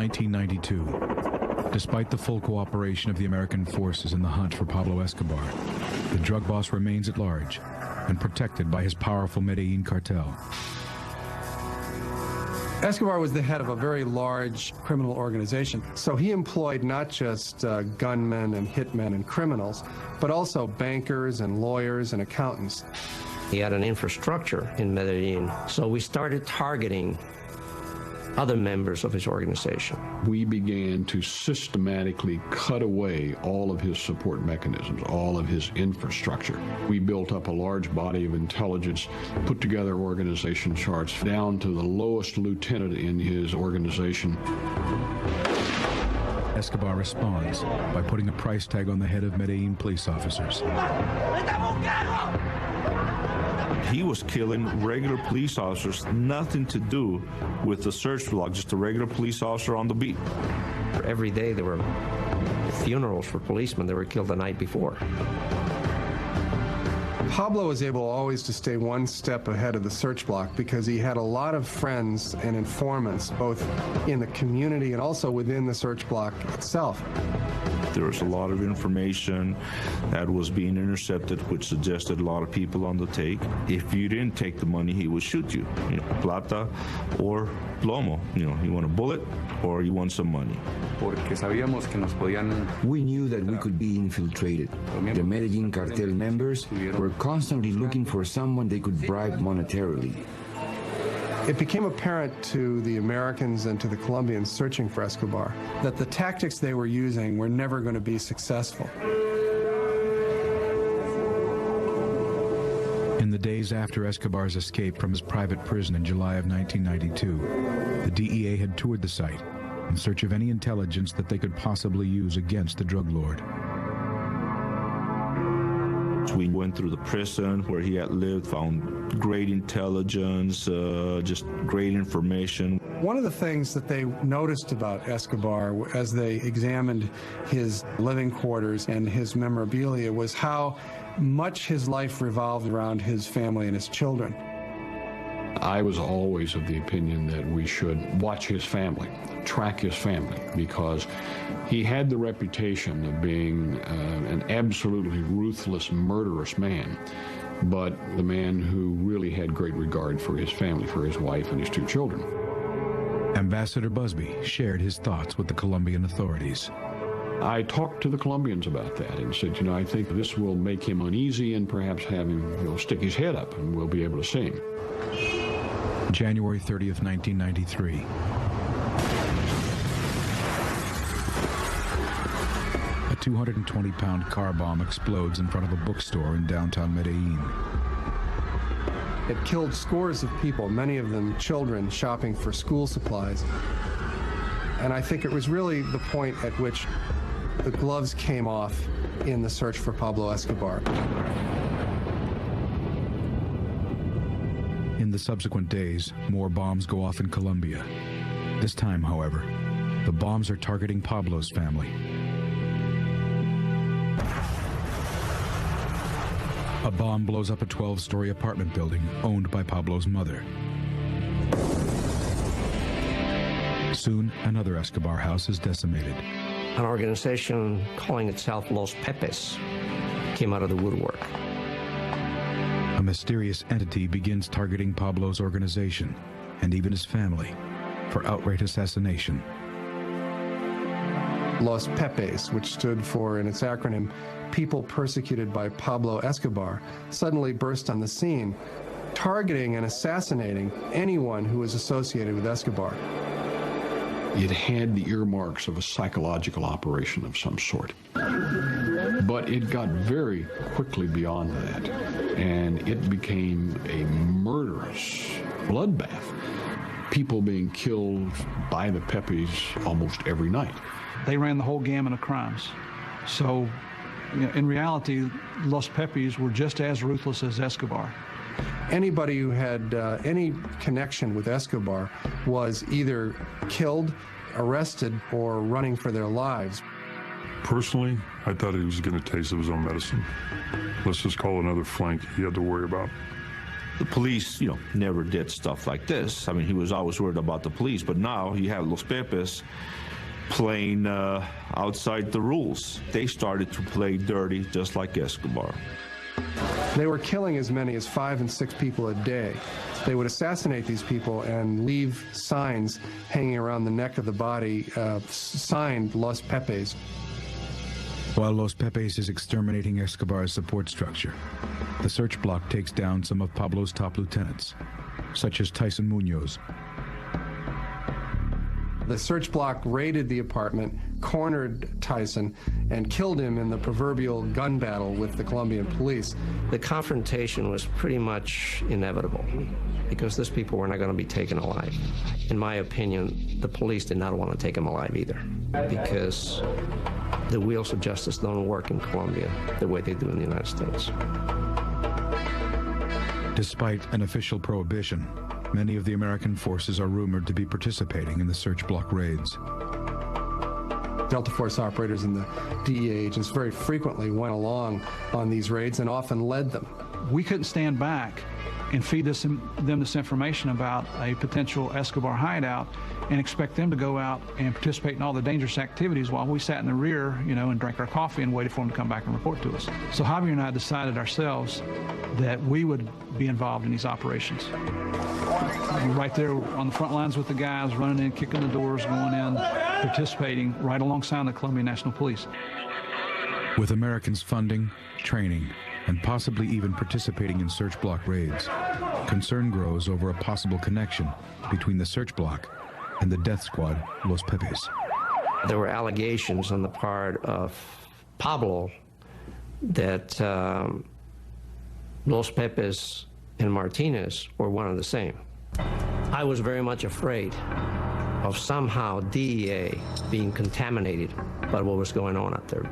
1992. Despite the full cooperation of the American forces in the hunt for Pablo Escobar, the drug boss remains at large and protected by his powerful Medellin cartel. Escobar was the head of a very large criminal organization, so he employed not just gunmen and hitmen and criminals, but also bankers and lawyers and accountants. He had an infrastructure in Medellin, so we started targeting other members of his organization. We began to systematically cut away all of his support mechanisms, all of his infrastructure. We built up a large body of intelligence, put together organization charts down to the lowest lieutenant in his organization. Escobar responds by putting a price tag on the head of Medellin police officers. He was killing regular police officers, nothing to do with the search block, just a regular police officer on the beat. Every day there were funerals for policemen that were killed the night before. Pablo was able always to stay one step ahead of the search block because he had a lot of friends and informants, both in the community and also within the search block itself. There was a lot of information that was being intercepted, which suggested a lot of people on the take. If you didn't take the money, he would shoot you. You know, plata or plomo. You know, you want a bullet or you want some money. We knew that we could be infiltrated. The Medellin cartel members were constantly looking for someone they could bribe monetarily. It became apparent to the Americans and to the Colombians searching for Escobar that the tactics they were using were never going to be successful. In the days after Escobar's escape from his private prison in July of 1992, the DEA had toured the site in search of any intelligence that they could possibly use against the drug lord. We went through the prison where he had lived, found great intelligence, just great information. One of the things that they noticed about Escobar as they examined his living quarters and his memorabilia was how much his life revolved around his family and his children. I was always of the opinion that we should watch his family, track his family, because he had the reputation of being an absolutely ruthless, murderous man, but the man who really had great regard for his family, for his wife and his two children. Ambassador Busby shared his thoughts with the Colombian authorities. I talked to the Colombians about that and said, you know, I think this will make him uneasy and perhaps have him, stick his head up and we'll be able to see him. January 30th, 1993. A 220-pound car bomb explodes in front of a bookstore in downtown Medellin. It killed scores of people, many of them children shopping for school supplies. And I think it was really the point at which the gloves came off in the search for Pablo Escobar. In the subsequent days, more bombs go off in Colombia. This time, however, the bombs are targeting Pablo's family. A bomb blows up a 12-story apartment building owned by Pablo's mother. Soon, another Escobar house is decimated. An organization calling itself Los Pepes came out of the woodwork. A mysterious entity begins targeting Pablo's organization and even his family for outright assassination. Los Pepes, which stood for, in its acronym, People Persecuted by Pablo Escobar, suddenly burst on the scene, targeting and assassinating anyone who was associated with Escobar. It had the earmarks of a psychological operation of some sort. But it got very quickly beyond that, and it became a murderous bloodbath. People being killed by the Pepes almost every night. They ran the whole gamut of crimes. So, in reality, Los Pepes were just as ruthless as Escobar. Anybody who had any connection with Escobar was either killed, arrested, or running for their lives. Personally, I thought he was getting a taste of his own medicine. Let's just call it another flank he had to worry about. The police, never did stuff like this. I mean, he was always worried about the police, but now you have Los Pepes playing outside the rules. They started to play dirty just like Escobar. They were killing as many as 5 and 6 people a day. They would assassinate these people and leave signs hanging around the neck of the body, signed Los Pepes. While Los Pepes is exterminating Escobar's support structure, the search block takes down some of Pablo's top lieutenants, such as Tyson Munoz. The search block raided the apartment, cornered Tyson, and killed him in the proverbial gun battle with the Colombian police. The confrontation was pretty much inevitable because these people were not going to be taken alive. In my opinion, the police did not want to take them alive either because the wheels of justice don't work in Colombia the way they do in the United States. Despite an official prohibition, many of the American forces are rumored to be participating in the search block raids. Delta Force operators and the DEA agents very frequently went along on these raids and often led them. We couldn't stand back and feed them this information about a potential Escobar hideout and expect them to go out and participate in all the dangerous activities while we sat in the rear, and drank our coffee and waited for them to come back and report to us. So Javier and I decided ourselves that we would be involved in these operations. We're right there on the front lines with the guys, running in, kicking the doors, going in, participating right alongside the Colombian National Police. With Americans funding, training, and possibly even participating in search block raids, concern grows over a possible connection between the search block and the death squad, Los Pepes. There were allegations on the part of Pablo that Los Pepes and Martinez were one and the same. I was very much afraid of somehow DEA being contaminated by what was going on out there.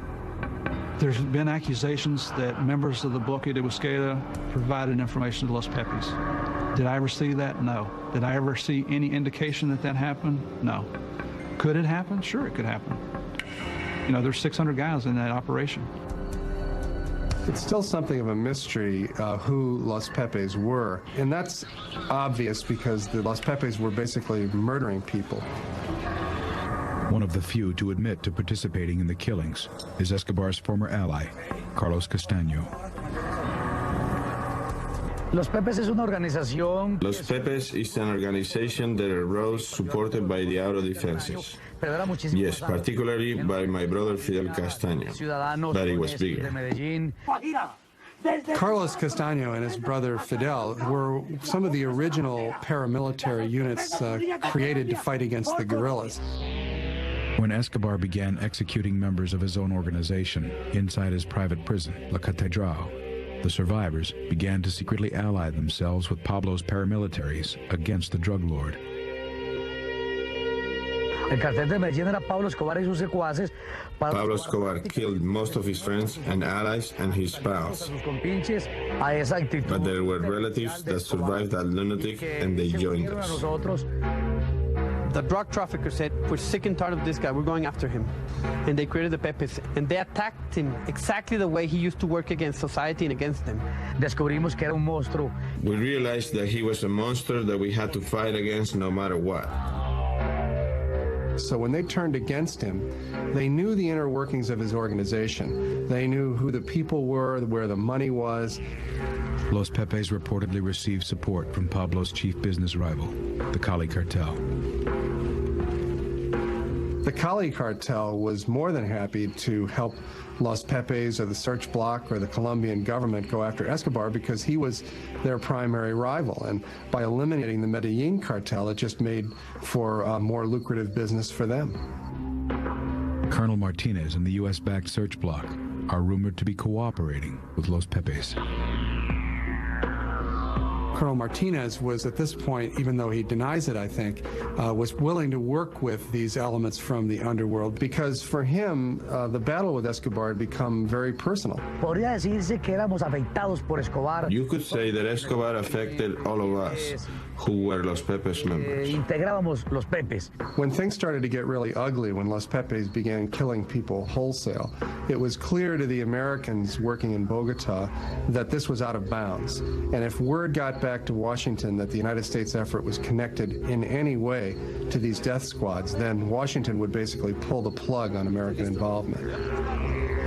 There's been accusations that members of the Bloque de Busqueda provided information to Los Pepes. Did I ever see that? No. Did I ever see any indication that that happened? No. Could it happen? Sure, it could happen. There's 600 guys in that operation. It's still something of a mystery who Los Pepes were, and that's obvious because the Los Pepes were basically murdering people. One of the few to admit to participating in the killings is Escobar's former ally, Carlos Castaño. Los Pepes is una organización. Los Pepes is an organization that arose supported by the auto defenses. Yes, particularly by my brother Fidel Castaño, but it was bigger. Carlos Castaño and his brother Fidel were some of the original paramilitary units created to fight against the guerrillas. When Escobar began executing members of his own organization inside his private prison, La Catedral, the survivors began to secretly ally themselves with Pablo's paramilitaries against the drug lord. El cartel de Medellín era Pablo Escobar y sus secuaces. Pablo Escobar killed most of his friends and allies and his pals. But there were relatives that survived that lunatic and they joined us. The drug trafficker said, we're sick and tired of this guy, we're going after him. And they created the Pepes, and they attacked him exactly the way he used to work against society and against them. Descubrimos que era un monstruo. We realized that he was a monster that we had to fight against no matter what. So when they turned against him, they knew the inner workings of his organization. They knew who the people were, where the money was. Los Pepes reportedly received support from Pablo's chief business rival, the Cali cartel. The Cali cartel was more than happy to help Los Pepes or the search block or the Colombian government go after Escobar because he was their primary rival. And by eliminating the Medellin cartel, it just made for a more lucrative business for them. Colonel Martinez and the U.S.-backed search block are rumored to be cooperating with Los Pepes. Colonel Martinez was at this point, even though he denies it, I think, was willing to work with these elements from the underworld because for him, the battle with Escobar had become very personal. Podría decirse que éramos afectados por Escobar. You could say that Escobar affected all of us who were Los Pepes members. Integrábamos los Pepes. When things started to get really ugly, when Los Pepes began killing people wholesale, it was clear to the Americans working in Bogota that this was out of bounds. And if word got back to Washington that the United States effort was connected in any way to these death squads, then Washington would basically pull the plug on American involvement.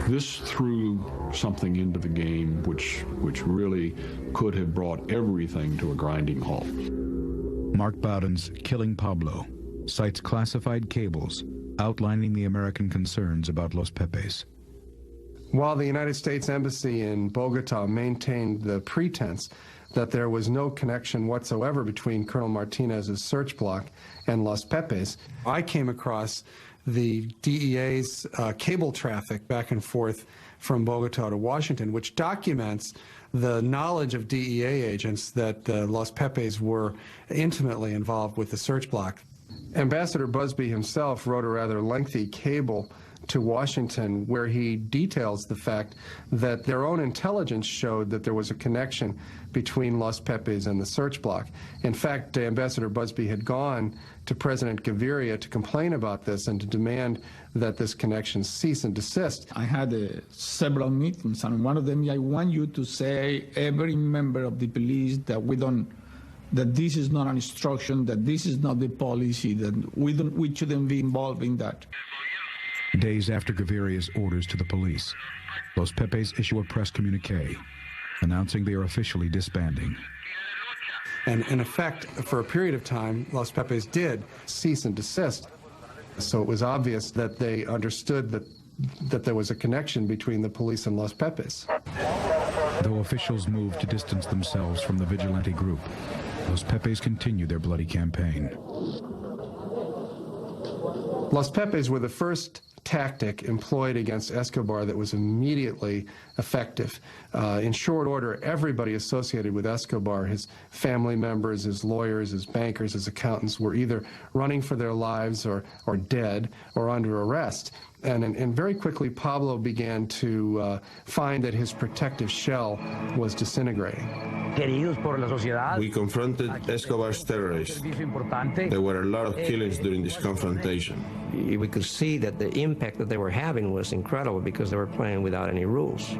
This threw something into the game which really could have brought everything to a grinding halt. Mark Bowden's Killing Pablo cites classified cables outlining the American concerns about Los Pepes. While the United States Embassy in Bogota maintained the pretense that there was no connection whatsoever between Colonel Martinez's search block and Los Pepes, I came across the DEA's cable traffic back and forth from Bogota to Washington, which documents the knowledge of DEA agents that Los Pepes were intimately involved with the search block. Ambassador Busby himself wrote a rather lengthy cable to Washington where he details the fact that their own intelligence showed that there was a connection between Los Pepes and the search block. In fact, Ambassador Busby had gone to President Gaviria to complain about this and to demand that this connection cease and desist. I had several meetings, and one of them, I want you to say, every member of the police, that this is not an instruction, that this is not the policy, that we shouldn't be involved in that. Days after Gaviria's orders to the police, Los Pepes issue a press communique announcing they are officially disbanding. And in effect, for a period of time, Los Pepes did cease and desist. So it was obvious that they understood that there was a connection between the police and Los Pepes. Though officials moved to distance themselves from the vigilante group, Los Pepes continued their bloody campaign. Los Pepes were the first tactic employed against Escobar that was immediately effective. In short order, everybody associated with Escobar, his family members, his lawyers, his bankers, his accountants, were either running for their lives or dead or under arrest. And very quickly, Pablo began to find that his protective shell was disintegrating. We confronted Escobar's terrorists. There were a lot of killings during this confrontation. We could see that the impact that they were having was incredible because they were playing without any rules.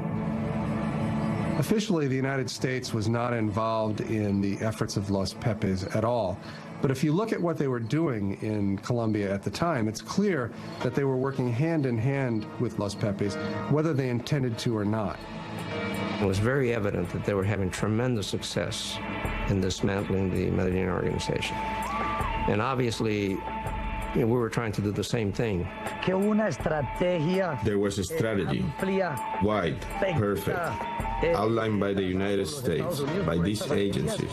Officially, the United States was not involved in the efforts of Los Pepes at all. But if you look at what they were doing in Colombia at the time, it's clear that they were working hand in hand with Los Pepes, whether they intended to or not. It was very evident that they were having tremendous success in dismantling the Medellin organization. And obviously, we were trying to do the same thing. There was a strategy, wide, perfect, outlined by the United States, by these agencies,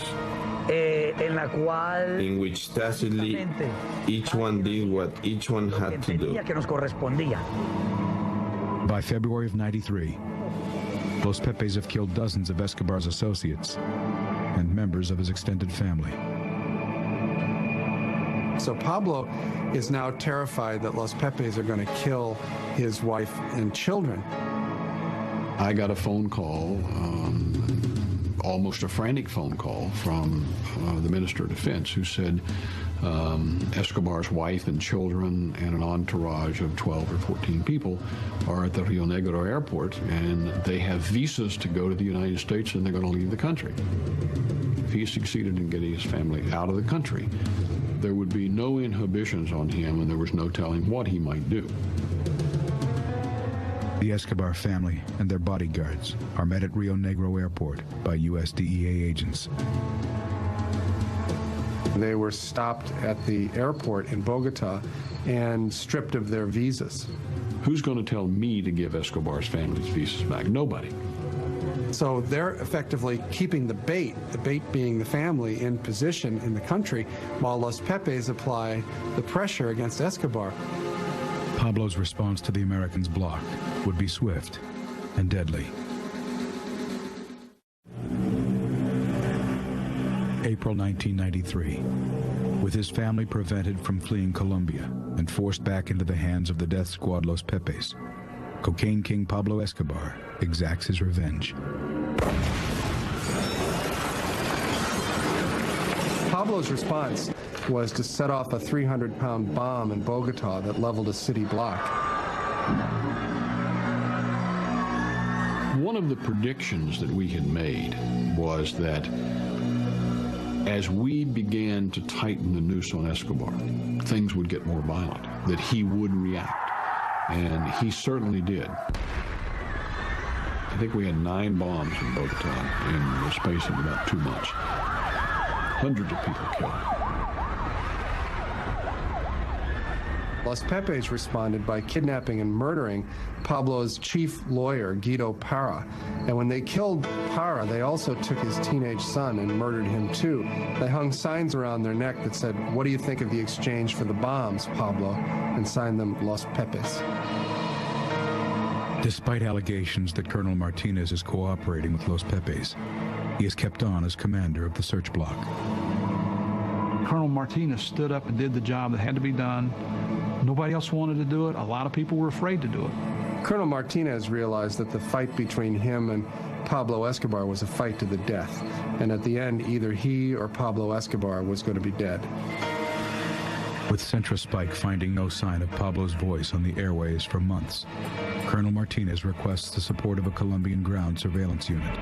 in which tacitly each one did what each one had to do. By February of '93, Los Pepes have killed dozens of Escobar's associates and members of his extended family. So Pablo is now terrified that Los Pepes are going to kill his wife and children. I got a phone call, almost a frantic phone call from the Minister of Defense, who said Escobar's wife and children and an entourage of 12 or 14 people are at the Rio Negro airport, and they have visas to go to the United States, and they're going to leave the country. If he succeeded in getting his family out of the country, there would be no inhibitions on him, and there was no telling what he might do. The Escobar family and their bodyguards are met at Rio Negro Airport by U.S. DEA agents. They were stopped at the airport in Bogota and stripped of their visas. Who's going to tell me to give Escobar's family's visas back? Nobody. So they're effectively keeping the bait being the family, in position in the country, while Los Pepes apply the pressure against Escobar. Pablo's response to the Americans' block would be swift and deadly. April 1993. With his family prevented from fleeing Colombia and forced back into the hands of the death squad Los Pepes, cocaine king Pablo Escobar exacts his revenge. Pablo's response was to set off a 300-pound bomb in Bogota that leveled a city block. One of the predictions that we had made was that as we began to tighten the noose on Escobar, things would get more violent, that he would react, and he certainly did. I think we had 9 bombs in Bogota in the space of about 2 months. Hundreds of people killed. Los Pepes responded by kidnapping and murdering Pablo's chief lawyer, Guido Parra. And when they killed Parra, they also took his teenage son and murdered him too. They hung signs around their neck that said, "What do you think of the exchange for the bombs, Pablo?" and signed them Los Pepes. Despite allegations that Colonel Martinez is cooperating with Los Pepes, he is kept on as commander of the search block. Colonel Martinez stood up and did the job that had to be done. Nobody else wanted to do it. A lot of people were afraid to do it. Colonel Martinez realized that the fight between him and Pablo Escobar was a fight to the death. And at the end, either he or Pablo Escobar was going to be dead. With Centra Spike finding no sign of Pablo's voice on the airways for months, Colonel Martinez requests the support of a Colombian ground surveillance unit.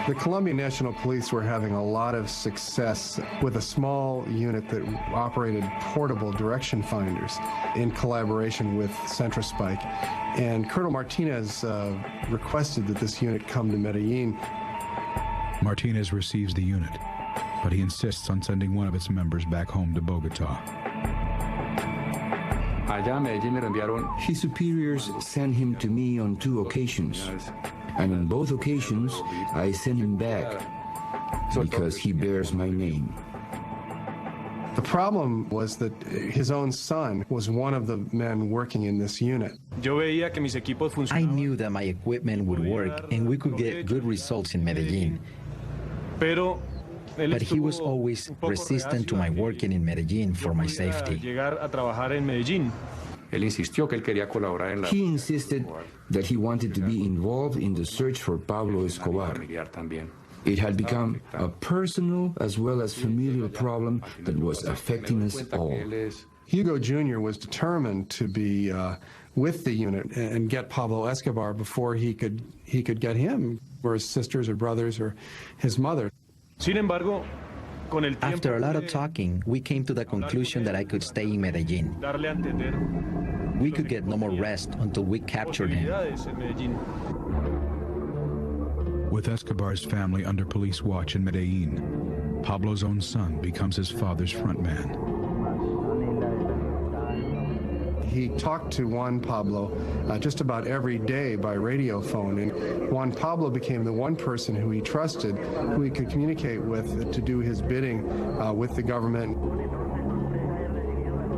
The Colombian National Police were having a lot of success with a small unit that operated portable direction finders in collaboration with Centra Spike. And Colonel Martinez requested that this unit come to Medellin. Martinez receives the unit, but he insists on sending one of its members back home to Bogota. His superiors sent him to me on 2 occasions. And on both occasions, I sent him back because he bears my name. The problem was that his own son was one of the men working in this unit. I knew that my equipment would work and we could get good results in Medellin. But he was always resistant to my working in Medellin for my safety. He insisted that he wanted to be involved in the search for Pablo Escobar. It had become a personal as well as familial problem that was affecting us all. Hugo Jr. was determined to be with the unit and get Pablo Escobar before he could get him, or his sisters or brothers or his mother. After a lot of talking, we came to the conclusion that I could stay in Medellin. We could get no more rest until we captured him. With Escobar's family under police watch in Medellin, Pablo's own son becomes his father's front man. He talked to Juan Pablo just about every day by radio phone, and Juan Pablo became the one person who he trusted, who he could communicate with to do his bidding with the government.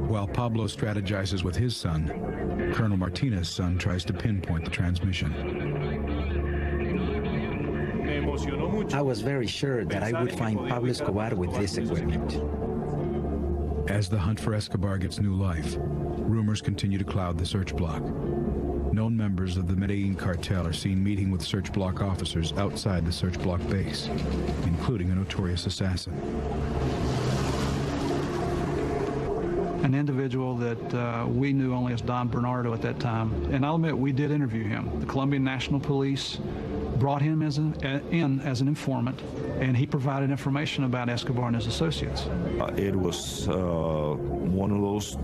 While Pablo strategizes with his son, Colonel Martinez's son tries to pinpoint the transmission. I was very sure that I would find Pablo Escobar with this equipment. As the hunt for Escobar gets new life, rumors continue to cloud the search block. Known members of the Medellin cartel are seen meeting with search block officers outside the search block base, including a notorious assassin. An individual that we knew only as Don Bernardo at that time. And I'll admit, we did interview him. The Colombian National Police brought him in as an informant, and he provided information about Escobar and his associates. It was one of those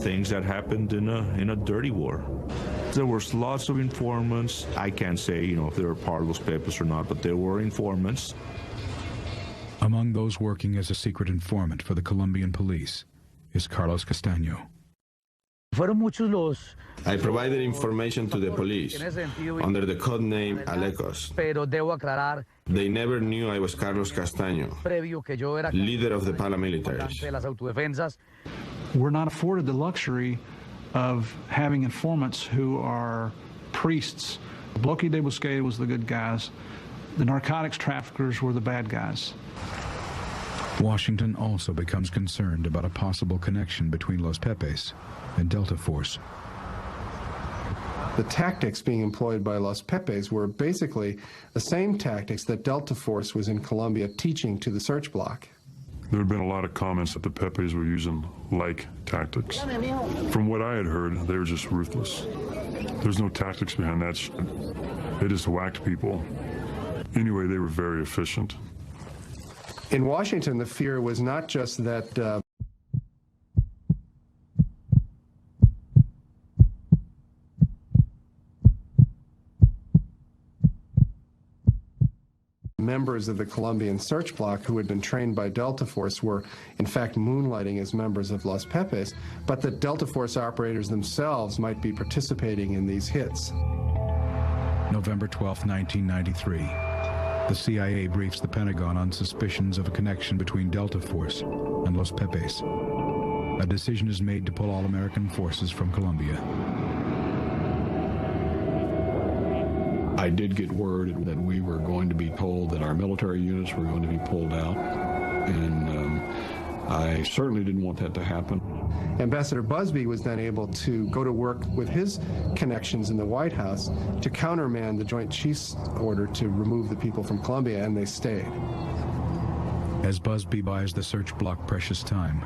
things that happened in a dirty war. There was lots of informants. I can't say, if they were part of Los Pepes or not, but there were informants. Among those working as a secret informant for the Colombian police is Carlos Castaño. I provided information to the police under the code name Alecos. They never knew I was Carlos Castaño, leader of the paramilitaries. We're not afforded the luxury of having informants who are priests. Bloque de Busquets was the good guys. The narcotics traffickers were the bad guys. Washington also becomes concerned about a possible connection between Los Pepes and Delta Force. The tactics being employed by Los Pepes were basically the same tactics that Delta Force was in Colombia teaching to the search block. There had been a lot of comments that the Pepes were using like tactics. From what I had heard, they were just ruthless. There's no tactics behind that shit. They just whacked people. Anyway, they were very efficient. In Washington, the fear was not just that members of the Colombian search block who had been trained by Delta Force were in fact moonlighting as members of Los Pepes, but that Delta Force operators themselves might be participating in these hits. November 12, 1993. The CIA briefs the Pentagon on suspicions of a connection between Delta Force and Los Pepes. A decision is made to pull all American forces from Colombia. I did get word that we were going to be told that our military units were going to be pulled out, and I certainly didn't want that to happen. Ambassador Busby was then able to go to work with his connections in the White House to countermand the Joint Chiefs order to remove the people from Colombia, and they stayed. As Busby buys the search block precious time,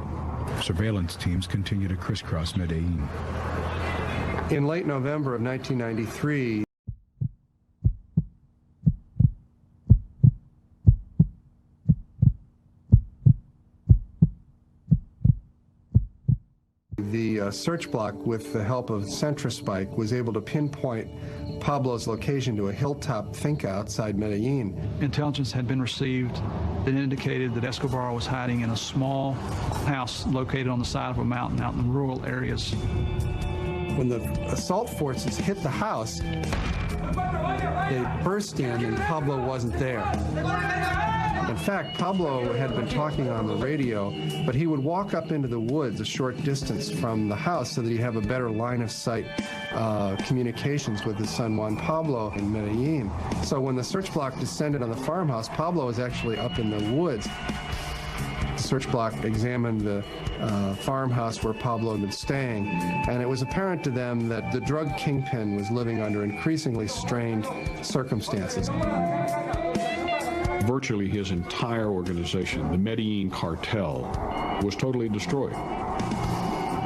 surveillance teams continue to crisscross Medellin. In late November of 1993, the search block, with the help of CentraSpike, was able to pinpoint Pablo's location to a hilltop finca outside Medellin. Intelligence had been received that indicated that Escobar was hiding in a small house located on the side of a mountain out in rural areas. When the assault forces hit the house, they burst in and Pablo wasn't there. In fact, Pablo had been talking on the radio, but he would walk up into the woods a short distance from the house so that he'd have a better line of sight communications with his son Juan Pablo in Medellin. So when the search block descended on the farmhouse, Pablo was actually up in the woods. The search block examined the farmhouse where Pablo had been staying, and it was apparent to them that the drug kingpin was living under increasingly strained circumstances. Virtually his entire organization, the Medellin cartel, was totally destroyed.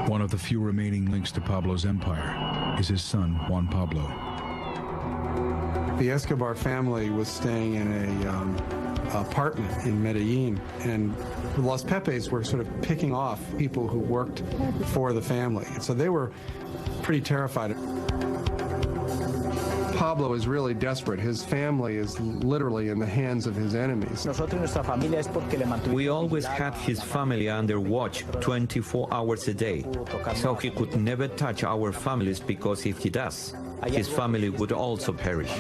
One of the few remaining links to Pablo's empire is his son, Juan Pablo. The Escobar family was staying in a apartment in Medellin, and the Los Pepes were sort of picking off people who worked for the family. And so they were pretty terrified. Pablo is really desperate. His family is literally in the hands of his enemies. We always had his family under watch 24 hours a day, so he could never touch our families, because if he does, his family would also perish.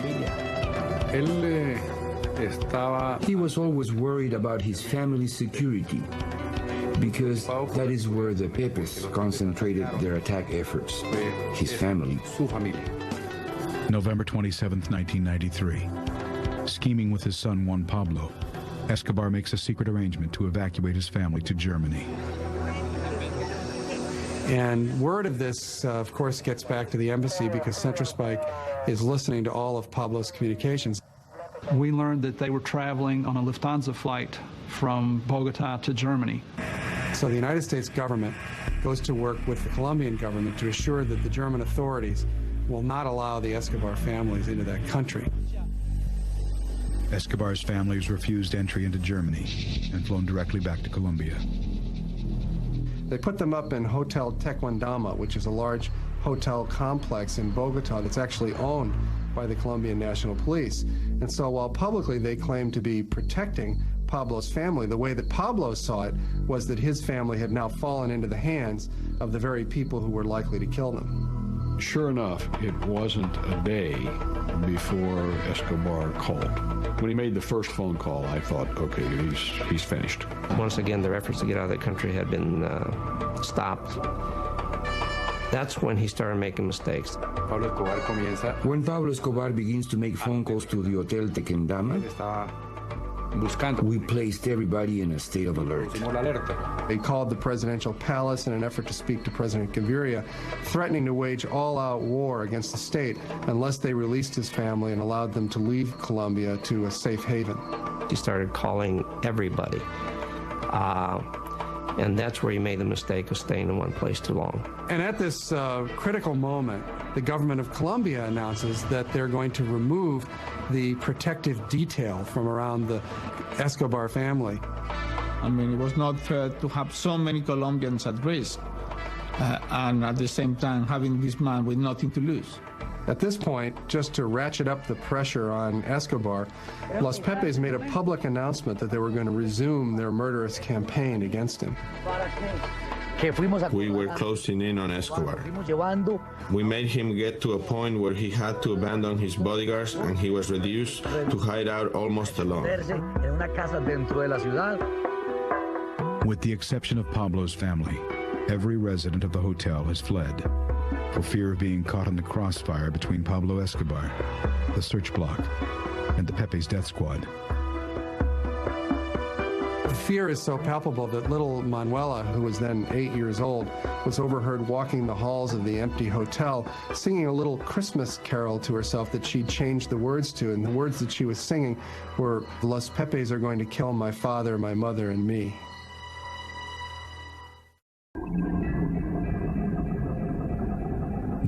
He was always worried about his family's security, because that is where the Pepes concentrated their attack efforts, his family. November 27, 1993. Scheming with his son Juan Pablo, Escobar makes a secret arrangement to evacuate his family to Germany. And word of this, of course, gets back to the embassy, because CentraSpike is listening to all of Pablo's communications. We learned that they were traveling on a Lufthansa flight from Bogota to Germany. So the United States government goes to work with the Colombian government to assure that the German authorities will not allow the Escobar families into that country. Escobar's family is refused entry into Germany and flown directly back to Colombia. They put them up in Hotel Tequendama, which is a large hotel complex in Bogota that's actually owned by the Colombian National Police. And so while publicly they claim to be protecting Pablo's family, the way that Pablo saw it was that his family had now fallen into the hands of the very people who were likely to kill them. Sure enough, it wasn't a day before Escobar called. When he made the first phone call, I thought, okay, he's finished. Once again, their efforts to get out of the country had been stopped. That's when he started making mistakes. When Pablo Escobar begins to make phone calls to the Hotel Tequendama, We placed everybody in a state of alert. They called the presidential palace in an effort to speak to President Gaviria, threatening to wage all-out war against the state unless they released his family and allowed them to leave Colombia to a safe haven. He started calling everybody. And that's where he made the mistake of staying in one place too long. And at this critical moment, the government of Colombia announces that they're going to remove the protective detail from around the Escobar family. I mean, it was not fair to have so many Colombians at risk, and at the same time having this man with nothing to lose. At this point, just to ratchet up the pressure on Escobar, Los Pepes made a public announcement that they were going to resume their murderous campaign against him. We were closing in on Escobar. We made him get to a point where he had to abandon his bodyguards and he was reduced to hide out almost alone. With the exception of Pablo's family, every resident of the hotel has fled for fear of being caught in the crossfire between Pablo Escobar, the search block, and the Pepe's death squad. The fear is so palpable that little Manuela, who was then 8 years old, was overheard walking the halls of the empty hotel, singing a little Christmas carol to herself that she'd changed the words to, and the words that she was singing were, "Los Pepes are going to kill my father, my mother, and me."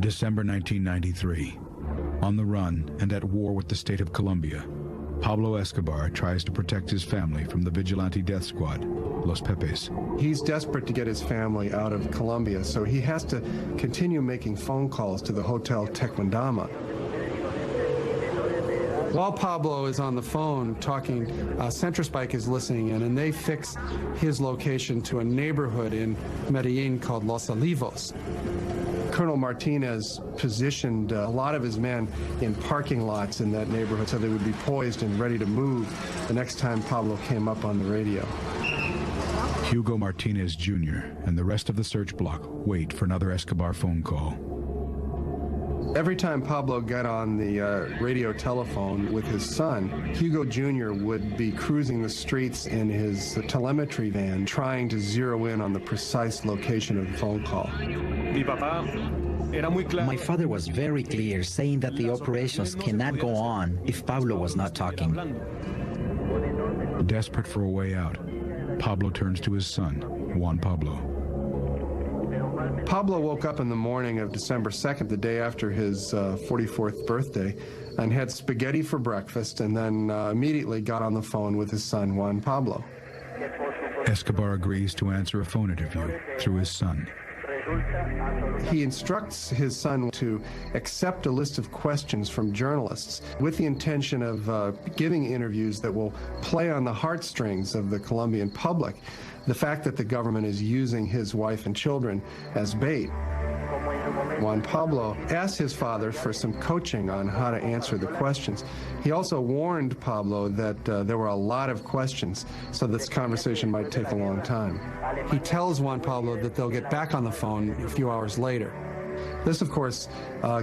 December 1993. On the run and at war with the state of Colombia, Pablo Escobar tries to protect his family from the vigilante death squad, Los Pepes. He's desperate to get his family out of Colombia, so he has to continue making phone calls to the Hotel Tequendama. While Pablo is on the phone talking, Centrospike is listening in, and they fix his location to a neighborhood in Medellin called Los Olivos. Colonel Martinez positioned a lot of his men in parking lots in that neighborhood so they would be poised and ready to move the next time Pablo came up on the radio. Hugo Martinez Jr. and the rest of the search block wait for another Escobar phone call. Every time Pablo got on the radio telephone with his son, Hugo Jr. would be cruising the streets in his telemetry van trying to zero in on the precise location of the phone call. My father was very clear, saying that the operations cannot go on if Pablo was not talking. Desperate for a way out, Pablo turns to his son, Juan Pablo. Pablo woke up in the morning of December 2nd, the day after his 44th birthday, and had spaghetti for breakfast, and then immediately got on the phone with his son, Juan Pablo. Escobar agrees to answer a phone interview through his son. He instructs his son to accept a list of questions from journalists with the intention of giving interviews that will play on the heartstrings of the Colombian public. The fact that the government is using his wife and children as bait. Juan Pablo asked his father for some coaching on how to answer the questions. He also warned Pablo that there were a lot of questions, so this conversation might take a long time. He tells Juan Pablo that they'll get back on the phone a few hours later. This, of course,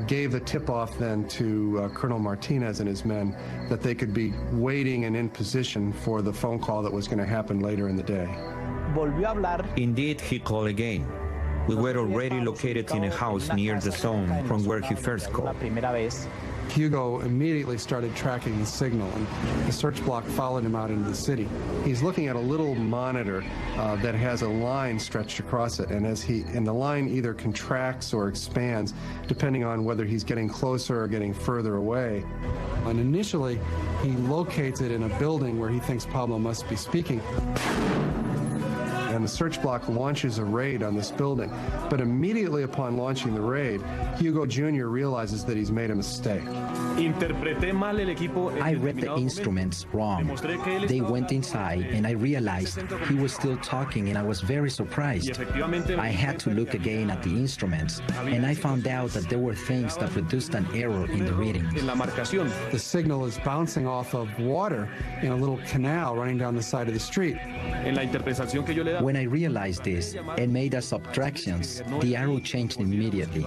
gave the tip-off then to Colonel Martinez and his men that they could be waiting and in position for the phone call that was going to happen later in the day. Indeed, he called again. We were already located in a house near the zone from where he first called. Hugo immediately started tracking the signal, and the search block followed him out into the city. He's looking at a little monitor that has a line stretched across it, and the line either contracts or expands depending on whether he's getting closer or getting further away. And initially, he locates it in a building where he thinks Pablo must be speaking. And the search block launches a raid on this building. But immediately upon launching the raid, Hugo Jr. realizes that he's made a mistake. I read the instruments wrong. They went inside, and I realized he was still talking, and I was very surprised. I had to look again at the instruments, and I found out that there were things that produced an error in the readings. The signal is bouncing off of water in a little canal running down the side of the street. When I realized this and made the subtractions, the arrow changed immediately.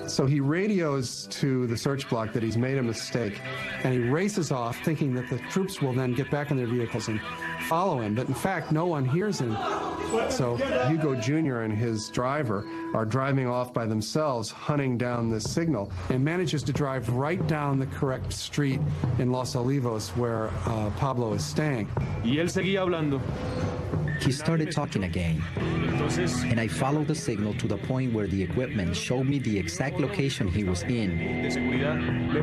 So he radios to the search block that he's made a mistake, and he races off thinking that the troops will then get back in their vehicles and follow him, but in fact no one hears him. So Hugo Jr. and his driver are driving off by themselves, hunting down this signal, and manages to drive right down the correct street in Los Olivos where Pablo is staying. Y él seguía hablando. He started talking again, and I followed the signal to the point where the equipment showed me the exact location he was in.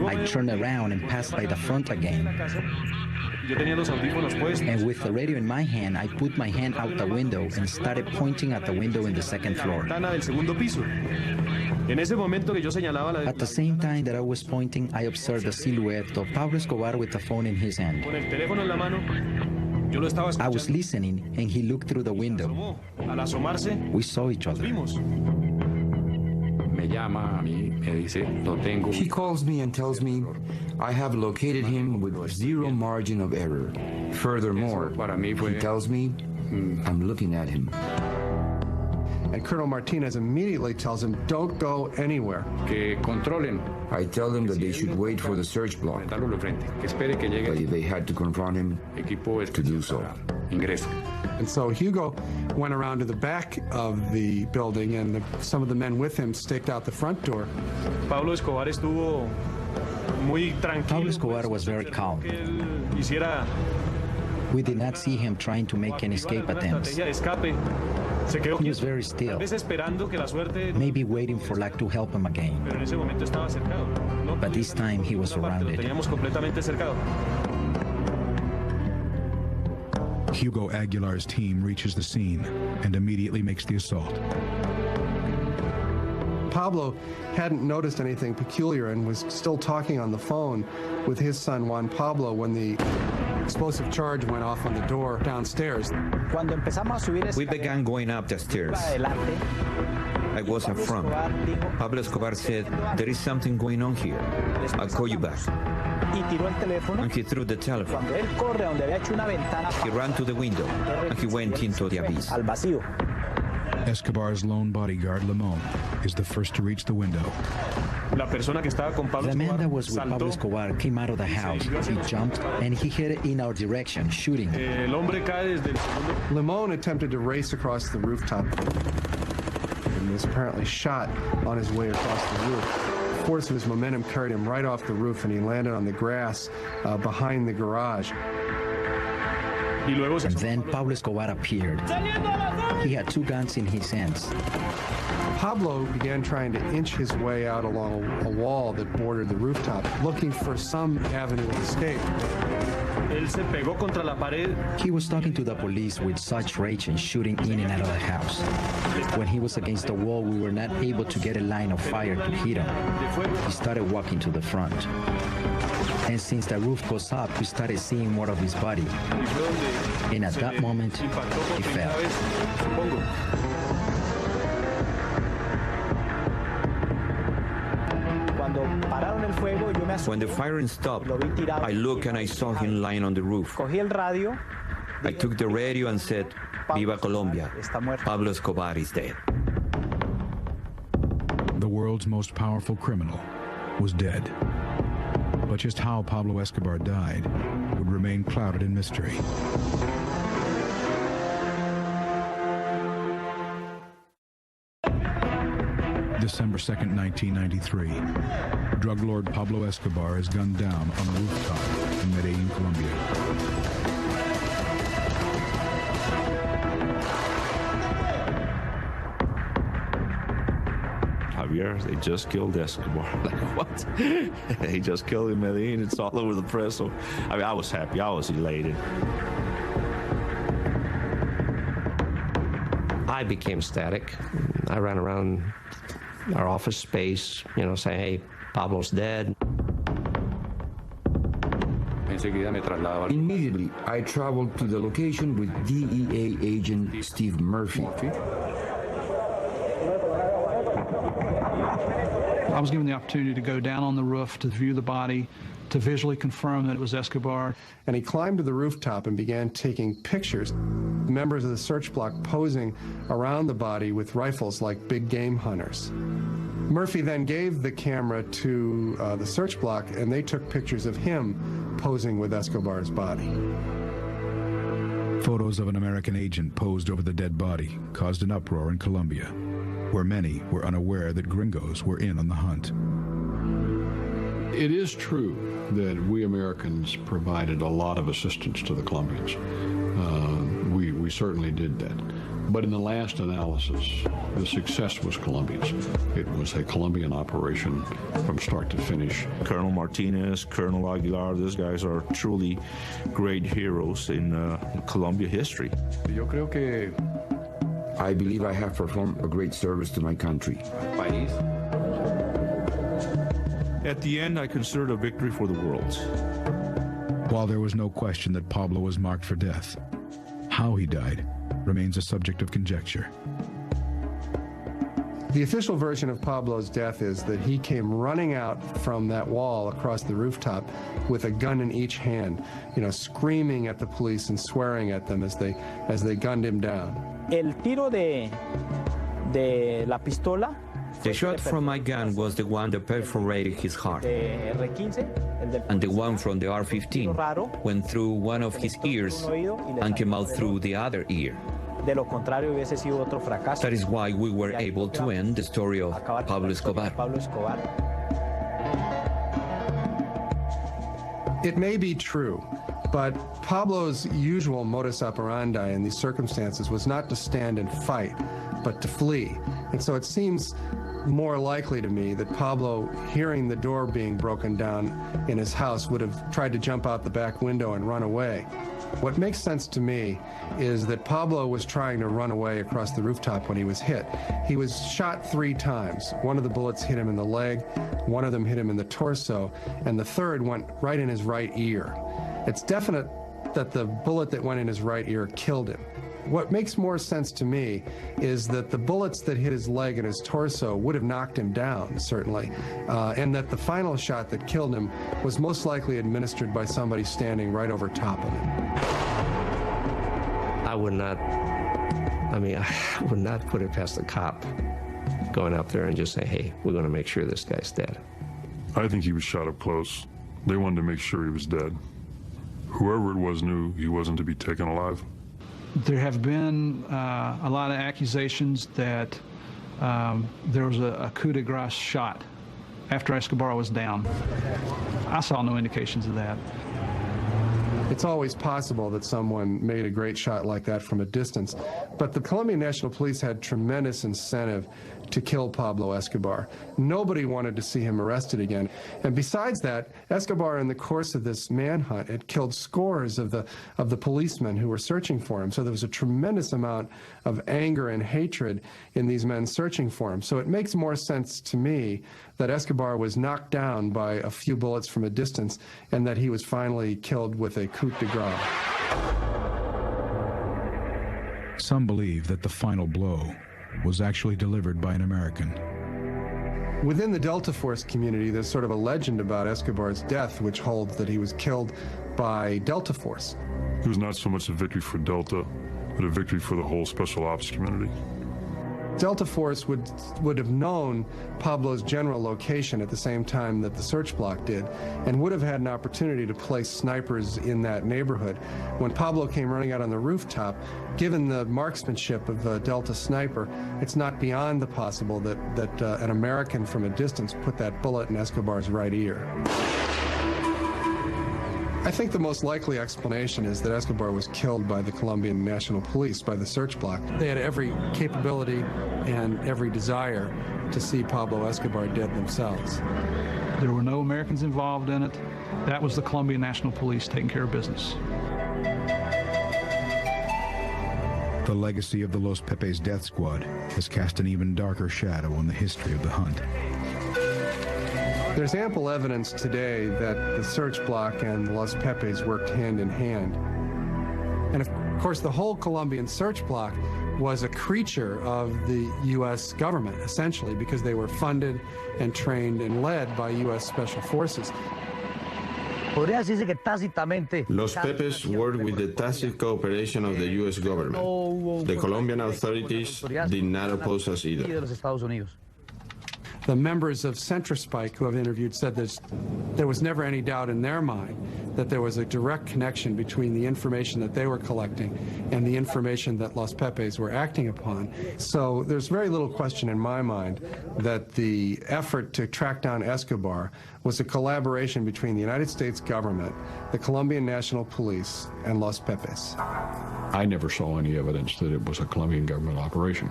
I turned around and passed by the front again. And with the radio in my hand, I put my hand out the window and started pointing at the window in the second floor. At the same time that I was pointing, I observed the silhouette of Pablo Escobar with the phone in his hand. I was listening, and he looked through the window. We saw each other. He calls me and tells me I have located him with zero margin of error. Furthermore, he tells me I'm looking at him. And Colonel Martinez immediately tells him, don't go anywhere. I tell them that they should wait for the search block, but if they had to confront him, to do so. And so Hugo went around to the back of the building, and some of the men with him staked out the front door. Pablo Escobar was very calm. We did not see him trying to make any escape attempts. He was very still, maybe waiting for luck to help him again. But this time he was surrounded. Hugo Aguilar's team reaches the scene and immediately makes the assault. Pablo hadn't noticed anything peculiar and was still talking on the phone with his son Juan Pablo when the explosive charge went off on the door downstairs. We began going up the stairs. I was up front. Pablo Escobar said, "There is something going on here. I'll call you back." And he threw the telephone. He ran to the window, and he went into the abyss. Escobar's lone bodyguard, Limón, is the first to reach the window. The man that was with Pablo Escobar came out of the house. He jumped, and he headed in our direction, shooting. Limón attempted to race across the rooftop and was apparently shot on his way across the roof. The force of his momentum carried him right off the roof, and he landed on the grass behind the garage. And then Pablo Escobar appeared. He had two guns in his hands. Pablo began trying to inch his way out along a wall that bordered the rooftop, looking for some avenue of escape. He was talking to the police with such rage and shooting in and out of the house. When he was against the wall, we were not able to get a line of fire to hit him. He started walking to the front. And since the roof goes up, we started seeing more of his body. And at that moment, he fell. When the firing stopped, I looked and I saw him lying on the roof. I took the radio and said, "Viva Colombia, Pablo Escobar is dead." The world's most powerful criminal was dead. But just how Pablo Escobar died would remain clouded in mystery. December 2nd, 1993. Drug lord Pablo Escobar is gunned down on a rooftop in Medellin, Colombia. Javier, they just killed Escobar. Like, what? They just killed him in Medellin. It's all over the press. So, I mean, I was happy. I was elated. I became static. I ran around our office space, saying, "Hey, Pablo's dead." Immediately, I traveled to the location with DEA agent Steve Murphy. I was given the opportunity to go down on the roof to view the body, to visually confirm that it was Escobar. And he climbed to the rooftop and began taking pictures. Members of the search block posing around the body with rifles like big game hunters. Murphy then gave the camera to the search block, and they took pictures of him posing with Escobar's body. Photos of an American agent posed over the dead body caused an uproar in Colombia, where many were unaware that gringos were in on the hunt. It is true that we Americans provided a lot of assistance to the Colombians. We certainly did that. But in the last analysis, the success was Colombia's. It was a Colombian operation from start to finish. Colonel Martinez, Colonel Aguilar, these guys are truly great heroes in Colombia history. I believe I have performed a great service to my country. At the end, I consider it a victory for the world. While there was no question that Pablo was marked for death, how he died remains a subject of conjecture. The official version of Pablo's death is that he came running out from that wall across the rooftop with a gun in each hand, screaming at the police and swearing at them as they gunned him down. El tiro de la pistola. The shot from my gun was the one that perforated his heart, and the one from the R-15 went through one of his ears and came out through the other ear. That is why we were able to end the story of Pablo Escobar. It may be true, but Pablo's usual modus operandi in these circumstances was not to stand and fight, but to flee. And so it seems more likely to me that Pablo, hearing the door being broken down in his house, would have tried to jump out the back window and run away. What makes sense to me is that Pablo was trying to run away across the rooftop when he was hit. He was shot 3 times. One of the bullets hit him in the leg, one of them hit him in the torso, and the third went right in his right ear. It's definite that the bullet that went in his right ear killed him. What makes more sense to me is that the bullets that hit his leg and his torso would have knocked him down, certainly, and that the final shot that killed him was most likely administered by somebody standing right over top of him. I would not put it past the cop going up there and just say, hey, we're going to make sure this guy's dead. I think he was shot up close. They wanted to make sure he was dead. Whoever it was knew he wasn't to be taken alive. There have been a lot of accusations that there was a coup de grace shot after Escobar was down. I saw no indications of that. It's always possible that someone made a great shot like that from a distance, but the Colombian National Police had tremendous incentive to kill Pablo Escobar. Nobody wanted to see him arrested again. And besides that, Escobar, in the course of this manhunt, had killed scores of the policemen who were searching for him. So there was a tremendous amount of anger and hatred in these men searching for him. So it makes more sense to me that Escobar was knocked down by a few bullets from a distance and that he was finally killed with a coup de grace. Some believe that the final blow was actually delivered by an American. Within the Delta Force community, there's sort of a legend about Escobar's death, which holds that he was killed by Delta Force. It was not so much a victory for Delta, but a victory for the whole special ops community. Delta Force would have known Pablo's general location at the same time that the search block did, and would have had an opportunity to place snipers in that neighborhood. When Pablo came running out on the rooftop, given the marksmanship of a Delta sniper, it's not beyond the possible that an American from a distance put that bullet in Escobar's right ear. I think the most likely explanation is that Escobar was killed by the Colombian National Police, by the search block. They had every capability and every desire to see Pablo Escobar dead themselves. There were no Americans involved in it. That was the Colombian National Police taking care of business. The legacy of the Los Pepes death squad has cast an even darker shadow on the history of the hunt. There's ample evidence today that the search block and Los Pepes worked hand in hand. And of course, the whole Colombian search block was a creature of the U.S. government, essentially, because they were funded and trained and led by U.S. Special Forces. Los Pepes worked with the tacit cooperation of the U.S. government. The Colombian authorities did not oppose us either. The members of Centrospike who I've interviewed said there was never any doubt in their mind that there was a direct connection between the information that they were collecting and the information that Los Pepes were acting upon. So there's very little question in my mind that the effort to track down Escobar was a collaboration between the United States government, the Colombian National Police, and Los Pepes. I never saw any evidence that it was a Colombian government operation.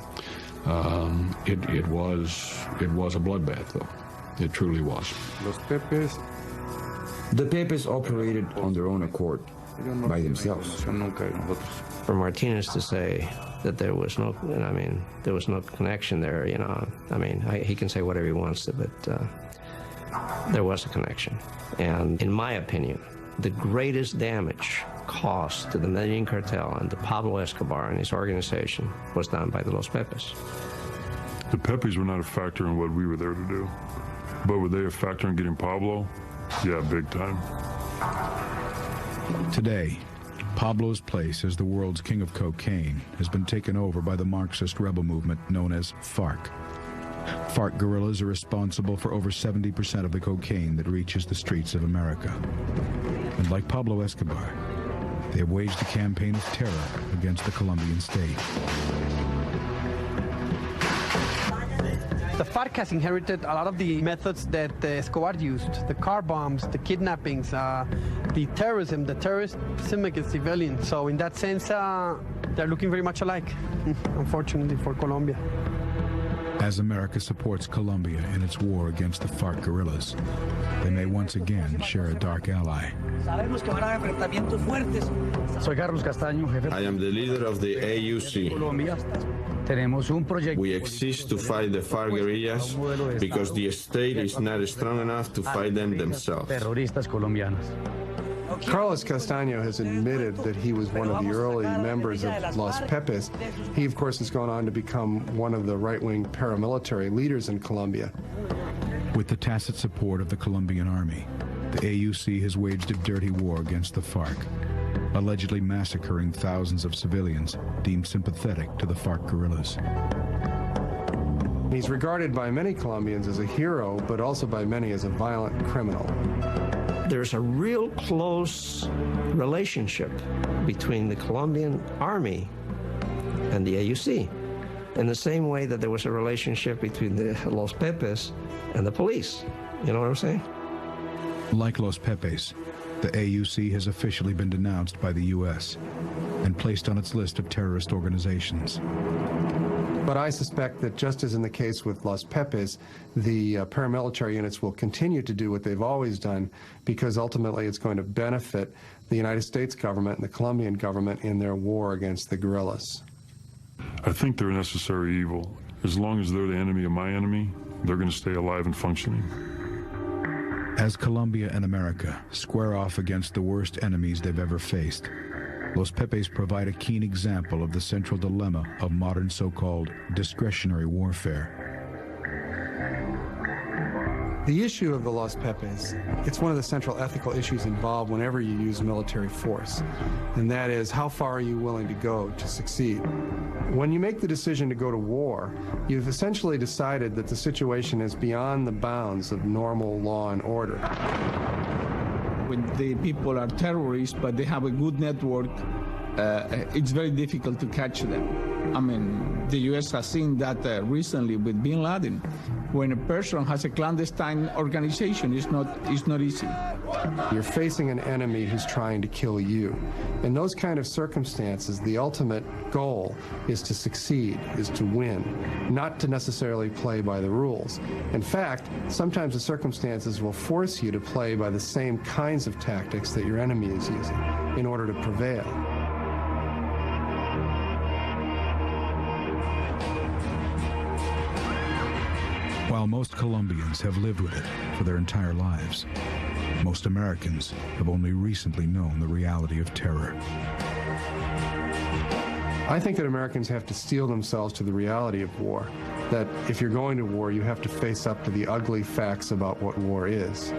It was a bloodbath, though. It truly was. Los Pepes. The Pepes operated on their own accord, by themselves. For Martinez to say that there was no, there was no connection there, he can say whatever he wants to, but there was a connection. And in my opinion, the greatest damage caused to the Medellin cartel and to Pablo Escobar and his organization was done by the Los Pepes. The Pepes were not a factor in what we were there to do. But were they a factor in getting Pablo? Yeah, big time. Today, Pablo's place as the world's king of cocaine has been taken over by the Marxist rebel movement known as FARC. FARC guerrillas are responsible for over 70% of the cocaine that reaches the streets of America. And like Pablo Escobar, they have waged a campaign of terror against the Colombian state. The FARC has inherited a lot of the methods that Escobar used, the car bombs, the kidnappings, the terrorism against civilians. So in that sense, they're looking very much alike, unfortunately for Colombia. As America supports Colombia in its war against the FARC guerrillas, they may once again share a dark ally. Soy Carlos Castaño, jefe. I am the leader of the AUC. We exist to fight the FARC guerrillas because the state is not strong enough to fight them themselves. Terroristas colombianos. Carlos Castaño has admitted that he was one of the early members of Los Pepes. He, of course, has gone on to become one of the right-wing paramilitary leaders in Colombia. With the tacit support of the Colombian army, the AUC has waged a dirty war against the FARC, allegedly massacring thousands of civilians deemed sympathetic to the FARC guerrillas. He's regarded by many Colombians as a hero, but also by many as a violent criminal. There's a real close relationship between the Colombian army and the AUC, in the same way that there was a relationship between the Los Pepes and the police. You know what I'm saying? Like Los Pepes, the AUC has officially been denounced by the U.S. and placed on its list of terrorist organizations. But I suspect that just as in the case with Los Pepes, the paramilitary units will continue to do what they've always done, because ultimately it's going to benefit the United States government and the Colombian government in their war against the guerrillas. I think they're a necessary evil. As long as they're the enemy of my enemy, they're going to stay alive and functioning. As Colombia and America square off against the worst enemies they've ever faced, Los Pepes provide a keen example of the central dilemma of modern so-called discretionary warfare. The issue of the Los Pepes, it's one of the central ethical issues involved whenever you use military force, and that is, how far are you willing to go to succeed? When you make the decision to go to war, you've essentially decided that the situation is beyond the bounds of normal law and order. When the people are terrorists, but they have a good network, it's very difficult to catch them. I mean, the U.S. has seen that recently with bin Laden. When a person has a clandestine organization, it's not easy. You're facing an enemy who's trying to kill you. In those kind of circumstances, the ultimate goal is to succeed, is to win, not to necessarily play by the rules. In fact, sometimes the circumstances will force you to play by the same kinds of tactics that your enemy is using in order to prevail. While most Colombians have lived with it for their entire lives, most Americans have only recently known the reality of terror. I think that Americans have to steel themselves to the reality of war, that if you're going to war, you have to face up to the ugly facts about what war is.